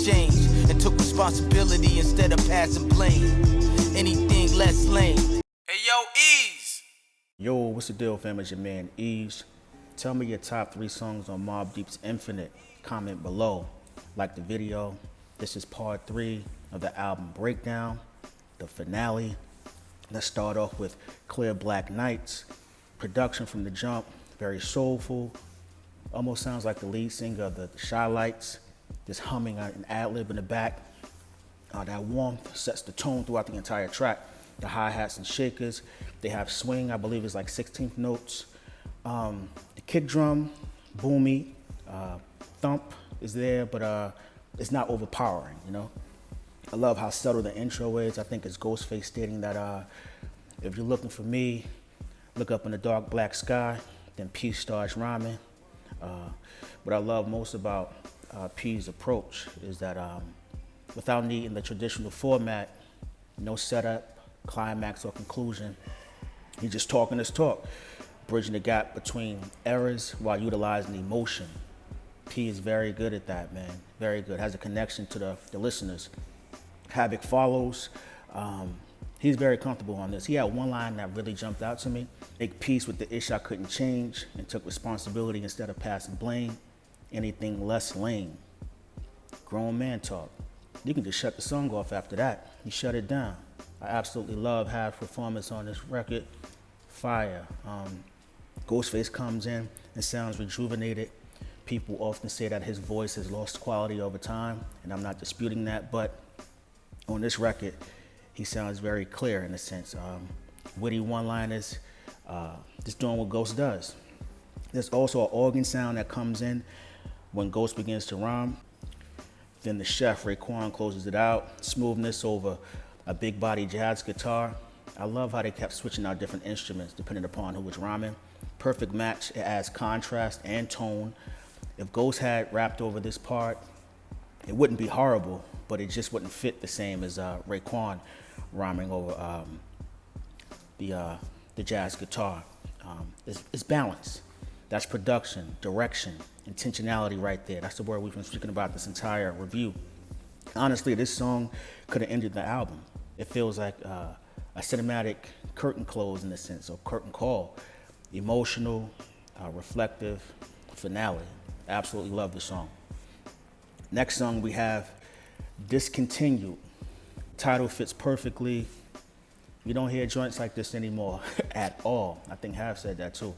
change and took responsibility instead of passing blame. Anything less lame. Hey yo, Eeze! Yo, what's the deal, fam? It's your man Eeze. Tell me your top 3 songs on Mobb Deep's Infinite. Comment below. Like the video. This is part 3 of the album Breakdown, the finale. Let's start off with Clear Black Nights. Production from the jump, very soulful. Almost sounds like the lead singer of the Shy Lights. Just humming an ad-lib in the back. That warmth sets the tone throughout the entire track. The hi-hats and shakers. They have swing, I believe it's like 16th notes. The kick drum, boomy, thump is there, but it's not overpowering, you know? I love how subtle the intro is. I think it's Ghostface stating that if you're looking for me, look up in the dark black sky, then P starts rhyming. What I love most about P's approach is that without needing the traditional format, no setup, climax, or conclusion, he's just talking his talk, bridging the gap between eras while utilizing emotion. P is very good at that, man. Very good. Has a connection to the listeners. Havoc follows. He's very comfortable on this. He had one line that really jumped out to me. Make peace with the ish I couldn't change and took responsibility instead of passing blame. Anything less lame. Grown man talk. You can just shut the song off after that. He shut it down. I absolutely love Hav's performance on this record. Fire. Ghostface comes in and sounds rejuvenated. People often say that his voice has lost quality over time, and I'm not disputing that, but on this record, he sounds very clear in a sense. Witty one-liners, just doing what Ghost does. There's also an organ sound that comes in when Ghost begins to rhyme. Then the chef, Raekwon, closes it out. Smoothness over a big body jazz guitar. I love how they kept switching out different instruments depending upon who was rhyming. Perfect match, it adds contrast and tone. If Ghost had rapped over this part, it wouldn't be horrible, but it just wouldn't fit the same as Raekwon rhyming over the jazz guitar. It's balance. That's production, direction, intentionality right there. That's the word we've been speaking about this entire review. Honestly, this song could have ended the album. It feels like a cinematic curtain close in a sense, or curtain call. Emotional, reflective, finale. Absolutely love the song. Next song we have Discontinued. Title fits perfectly. You don't hear joints like this anymore at all. I think Hav said that too.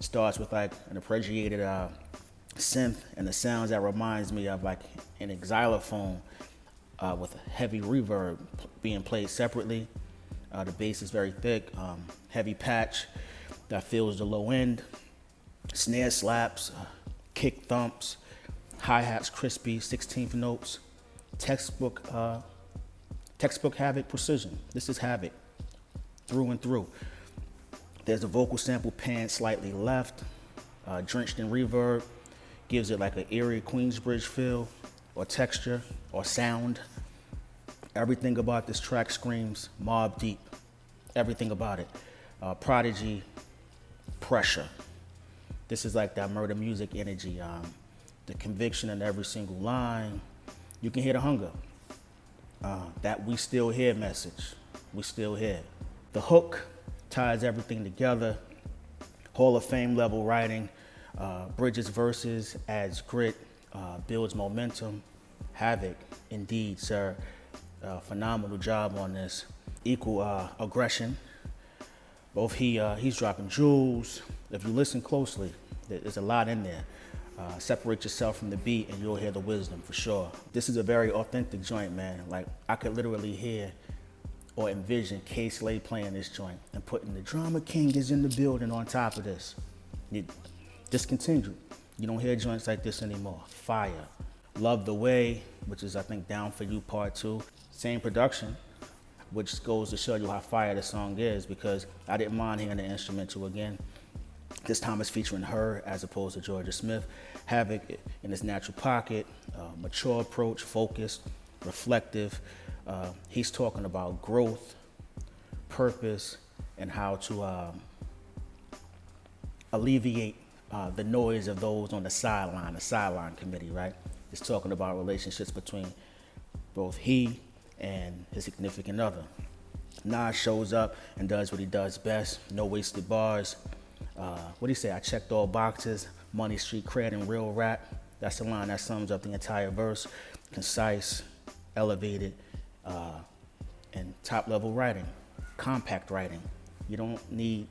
Starts with like an appreciated synth and the sounds that reminds me of like an xylophone with a heavy reverb being played separately. The bass is very thick, heavy patch that fills the low end. Snare slaps, kick thumps, hi-hats crispy, 16th notes. Textbook Havoc precision. This is Havoc through and through. There's a vocal sample panned slightly left, drenched in reverb, gives it like an eerie Queensbridge feel or texture or sound. Everything about this track screams Mobb Deep. Everything about it. Prodigy, pressure. This is like that murder music energy. The conviction in every single line. You can hear the hunger. That we still here message. We still here. The hook ties everything together. Hall of Fame level writing. Bridges verses, adds grit, builds momentum. Havoc, indeed, sir. Phenomenal job on this. Equal aggression. Both he's dropping jewels. If you listen closely, there's a lot in there. Separate yourself from the beat and you'll hear the wisdom for sure. This is a very authentic joint, man. Like I could literally hear or envision K. Slay playing this joint and putting the Drama King is in the building on top of this. Discontinued. You don't hear joints like this anymore. Fire. Love the Way, which is I think Down For You Part 2. Same production, which goes to show you how fire the song is because I didn't mind hearing the instrumental again. This time it's featuring her as opposed to Jorga Smith. Havoc in his natural pocket, mature approach, focused, reflective. He's talking about growth, purpose, and how to alleviate the noise of those on the sideline committee, right? It's talking about relationships between both he and his significant other. Nas shows up and does what he does best. No wasted bars. What do you say? I checked all boxes. Money, street cred, and real rap. That's the line that sums up the entire verse. Concise, elevated, and top-level writing. Compact writing. You don't need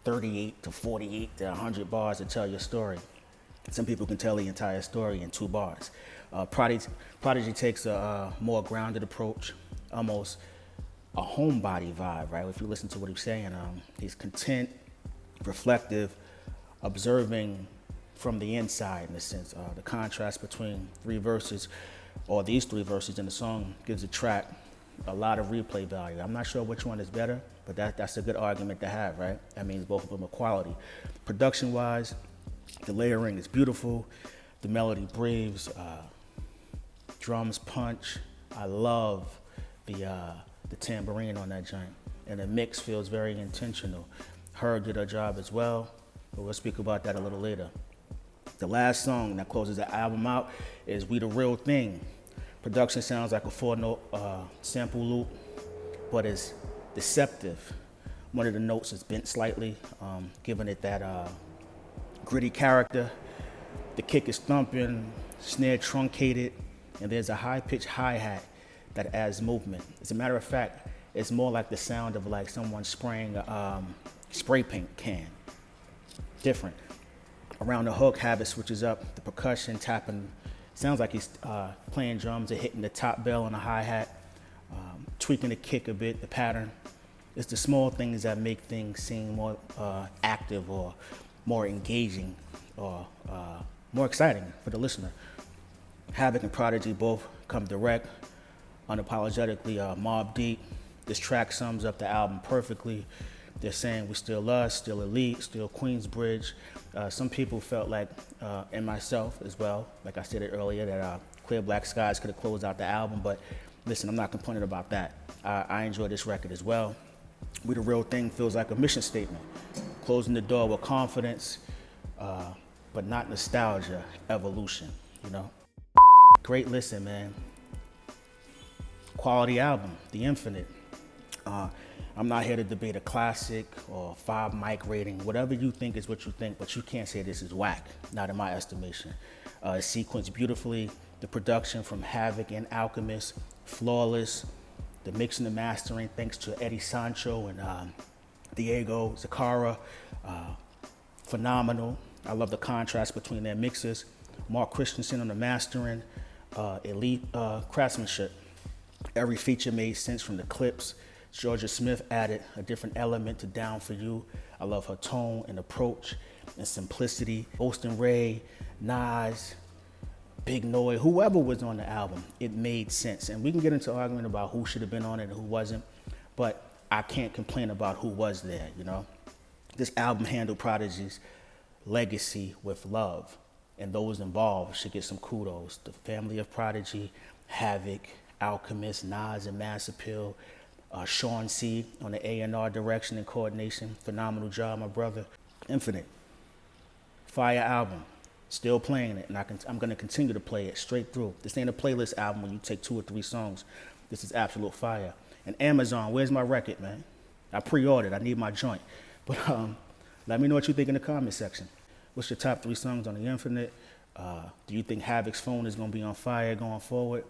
38 to 48 to 100 bars to tell your story. Some people can tell the entire story in 2 bars. Prodigy takes a more grounded approach, almost a homebody vibe, right? If you listen to what he's saying, he's content, reflective, observing from the inside, in a sense. The contrast between these three verses in the song gives the track a lot of replay value. I'm not sure which one is better, but that's a good argument to have, right? That means both of them are quality. Production-wise, the layering is beautiful. The melody breathes. Drums punch. I love the tambourine on that joint. And the mix feels very intentional. H.E.R did her job as well, but we'll speak about that a little later. The last song that closes the album out is We the Real Thing. Production sounds like a 4-note sample loop, but it's deceptive. One of the notes is bent slightly, giving it that gritty character. The kick is thumping, snare truncated, and there's a high-pitched hi-hat that adds movement. As a matter of fact, it's more like the sound of like someone spraying a spray paint can. Different. Around the hook, Havoc switches up the percussion, tapping. Sounds like he's playing drums and hitting the top bell on the hi-hat, tweaking the kick a bit, the pattern. It's the small things that make things seem more active or more engaging or more exciting for the listener. Havoc and Prodigy both come direct, unapologetically Mobb Deep. This track sums up the album perfectly. They're saying we still us, still elite, still Queensbridge. Some people felt like, and myself as well, like I said it earlier, that Clear Black Skies could have closed out the album, but listen, I'm not complaining about that. I enjoy this record as well. We the Real Thing feels like a mission statement, closing the door with confidence, but not nostalgia, evolution, you know? Great listen, man. Quality album, The Infinite. I'm not here to debate a classic or 5 mic rating. Whatever you think is what you think, but you can't say this is whack, not in my estimation. It's sequenced beautifully. The production from Havoc and Alchemist, flawless. The mixing and mastering, thanks to Eddie Sancho and Diogo Zaccara, phenomenal. I love the contrast between their mixes. Mark Christensen on the mastering, elite craftsmanship. Every feature made sense from the clips. Jorga Smith added a different element to Down For You. I love her tone and approach and simplicity. Ghost and Ray, Nas, Big Noise, whoever was on the album, it made sense. And we can get into argument about who should have been on it and who wasn't, but I can't complain about who was there, you know? This album handled Prodigy's legacy with love, and those involved should get some kudos. The family of Prodigy, Havoc, Alchemist, Nas and Mass Appeal, Sean C. on the A&R direction and coordination. Phenomenal job, my brother. Infinite. Fire album. Still playing it, and I'm going to continue to play it straight through. This ain't a playlist album where you take 2 or 3 songs. This is absolute fire. And Amazon, where's my record, man? I pre-ordered. I need my joint. But let me know what you think in the comment section. What's your top 3 songs on The Infinite? Do you think Havoc's phone is going to be on fire going forward?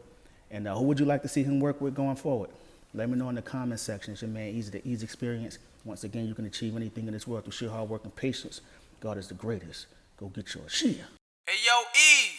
And who would you like to see him work with going forward? Let me know in the comment section. It's your man Eeze, the Eeze Experience. Once again, you can achieve anything in this world through sheer hard work and patience. God is the greatest. Go get yours. Shia. Hey, yo, Eeze.